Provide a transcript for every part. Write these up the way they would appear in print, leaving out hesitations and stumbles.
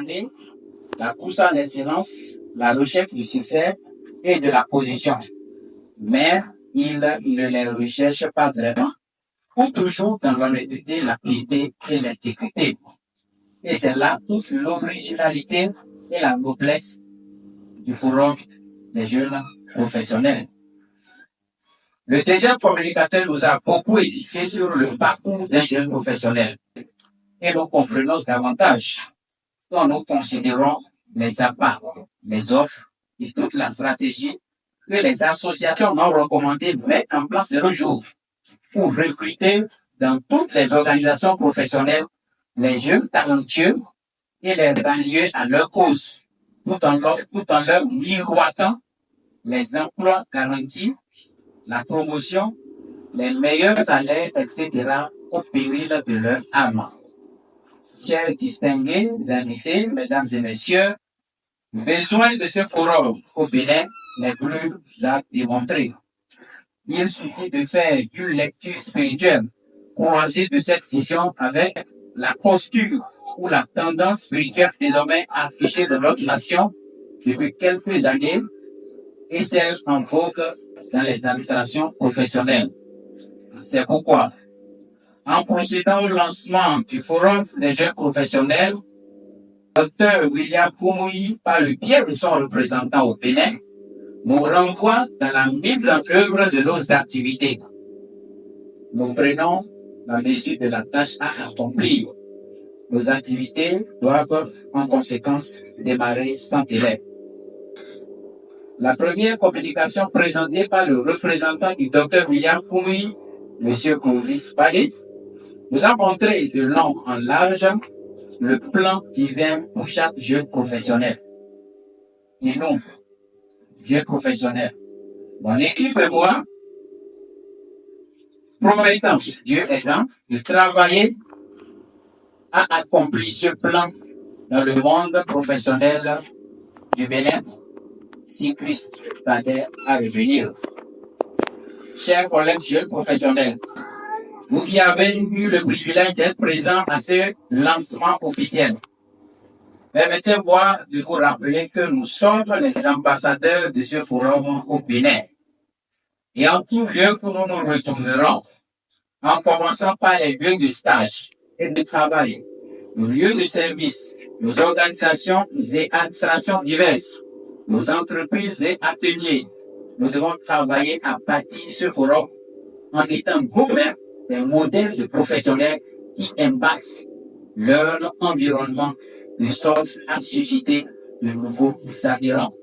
années, la course à l'excellence, la recherche du succès et de la position. Mais il ne les recherche pas vraiment, ou toujours dans l'honnêteté, la piété et l'intégrité. Et c'est là toute l'originalité et la noblesse du forum des jeunes professionnels. Le deuxième communicateur nous a beaucoup édifié sur le parcours d'un jeune professionnel. Et nous comprenons davantage quand nous considérons les apports, les offres et toute la stratégie que les associations non recommandées mettent en place de nos jours pour recruter dans toutes les organisations professionnelles les jeunes talentueux et les rallier à leur cause, tout en leur miroitant les emplois garantis, la promotion, les meilleurs salaires, etc. au péril de leur âme. Chers distingués invités, mesdames et messieurs, le besoin de ce forum au Bénin n'est plus à démontrer. Il suffit de faire une lecture spirituelle croisée de cette vision avec la posture ou la tendance spirituelle désormais affichée de notre nation depuis quelques années et celle en vogue dans les administrations professionnelles. C'est pourquoi, en procédant au lancement du Forum des jeunes professionnels, Dr William Koumoui, par le biais de son représentant au Bénin, nous renvoie dans la mise en œuvre de nos activités. Nous prenons la mesure de la tâche à accomplir. Nos activités doivent, en conséquence, démarrer sans délai. La première communication présentée par le représentant du Dr William Koumoui, M. Clovis Palé, nous a montré de long en large le plan divin pour chaque jeune professionnel. Et nous, jeunes professionnels, mon équipe et moi, promettons, Dieu aidant, de travailler à accomplir ce plan dans le monde professionnel du Bénin, si Christ tardait à revenir. Chers collègues jeunes professionnels, vous qui avez eu le privilège d'être présents à ce lancement officiel, permettez-moi de vous rappeler que nous sommes les ambassadeurs de ce forum au Bénin. Et en tout lieu que nous nous retrouverons, en commençant par les lieux de stage et de travail, nos lieux de service, nos organisations et administrations diverses, nos entreprises et ateliers, nous devons travailler à bâtir ce forum en étant nous-mêmes des modèles de professionnels qui impactent leur environnement de sorte à susciter de nouveaux adhérents.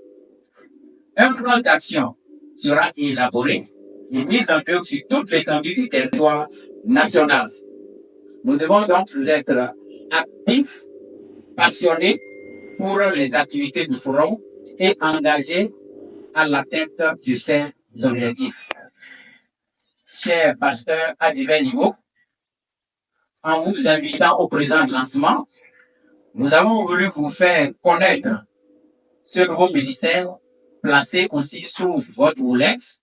Un plan d'action sera élaboré et mis en œuvre sur toute l'étendue du territoire national. Nous devons donc être actifs, passionnés pour les activités du forum et engagés à l'atteinte de ces objectifs. Chers pasteurs à divers niveaux, en vous invitant au présent lancement, nous avons voulu vous faire connaître ce nouveau ministère placé aussi sous votre houlette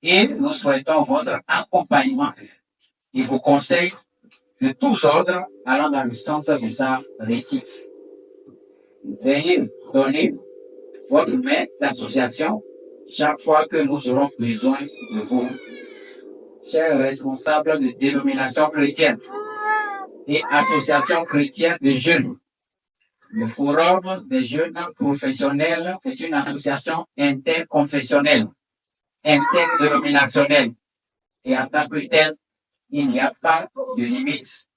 et nous souhaitons votre accompagnement et vos conseils de tous ordres allant dans le sens de sa réussite. Veuillez donner votre main d'association chaque fois que nous aurons besoin de vous. Chers responsables de dénominations chrétiennes et associations chrétiennes de jeunes, le Forum des jeunes professionnels est une association interconfessionnelle, interdénominationnelle, et en tant que telle, il n'y a pas de limites,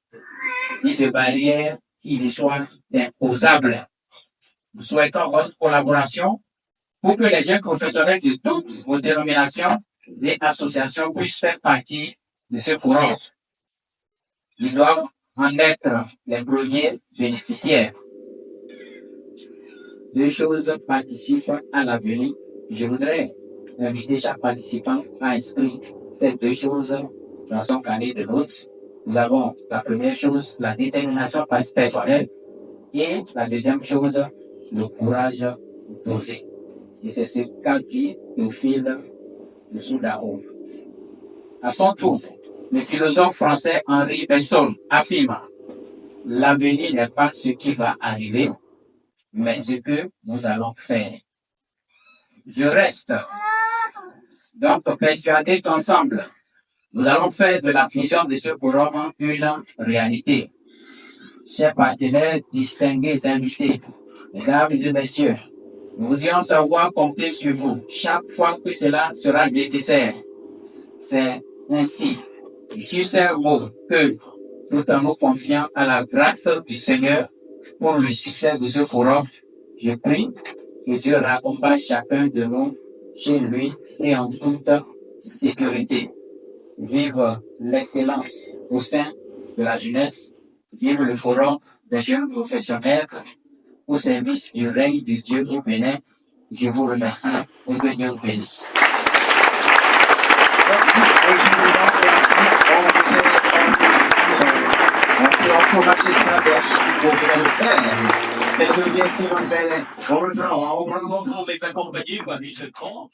ni de barrières qui ne soient imposables. Nous souhaitons votre collaboration pour que les jeunes professionnels de toutes vos dénominations et associations puissent faire partie de ce forum. Ils doivent en être les premiers bénéficiaires. Deux choses participent à l'avenir. Je voudrais inviter chaque participant à inscrire ces deux choses dans son carnet de notes. Nous avons la première chose, la détermination personnelle, et la deuxième chose, le courage d'oser. Et c'est ce qu'a dit Théophile de Soudaron. À son tour, le philosophe français Henri Besson affirme: l'avenir n'est pas ce qui va arriver, mais ce que nous allons faire. Je reste donc persuadé qu'ensemble, nous allons faire de la vision de ce forum une réalité. Chers partenaires, distingués invités, mesdames et messieurs, nous voudrions savoir compter sur vous chaque fois que cela sera nécessaire. C'est ainsi, et sur ces mots, que nous nous confions à la grâce du Seigneur pour le succès de ce forum. Je prie que Dieu raccompagne chacun de nous chez lui et en toute sécurité. Vive l'excellence au sein de la jeunesse. Vive le forum des jeunes professionnels au service du règne de Dieu au Bénin. Je vous remercie et que Dieu vous bénisse. Merci infiniment, on peut encourager ça, merci pour bien le faire. Faites-le bien, Simon Bennett. On reprend, mais accompagné par des seconds.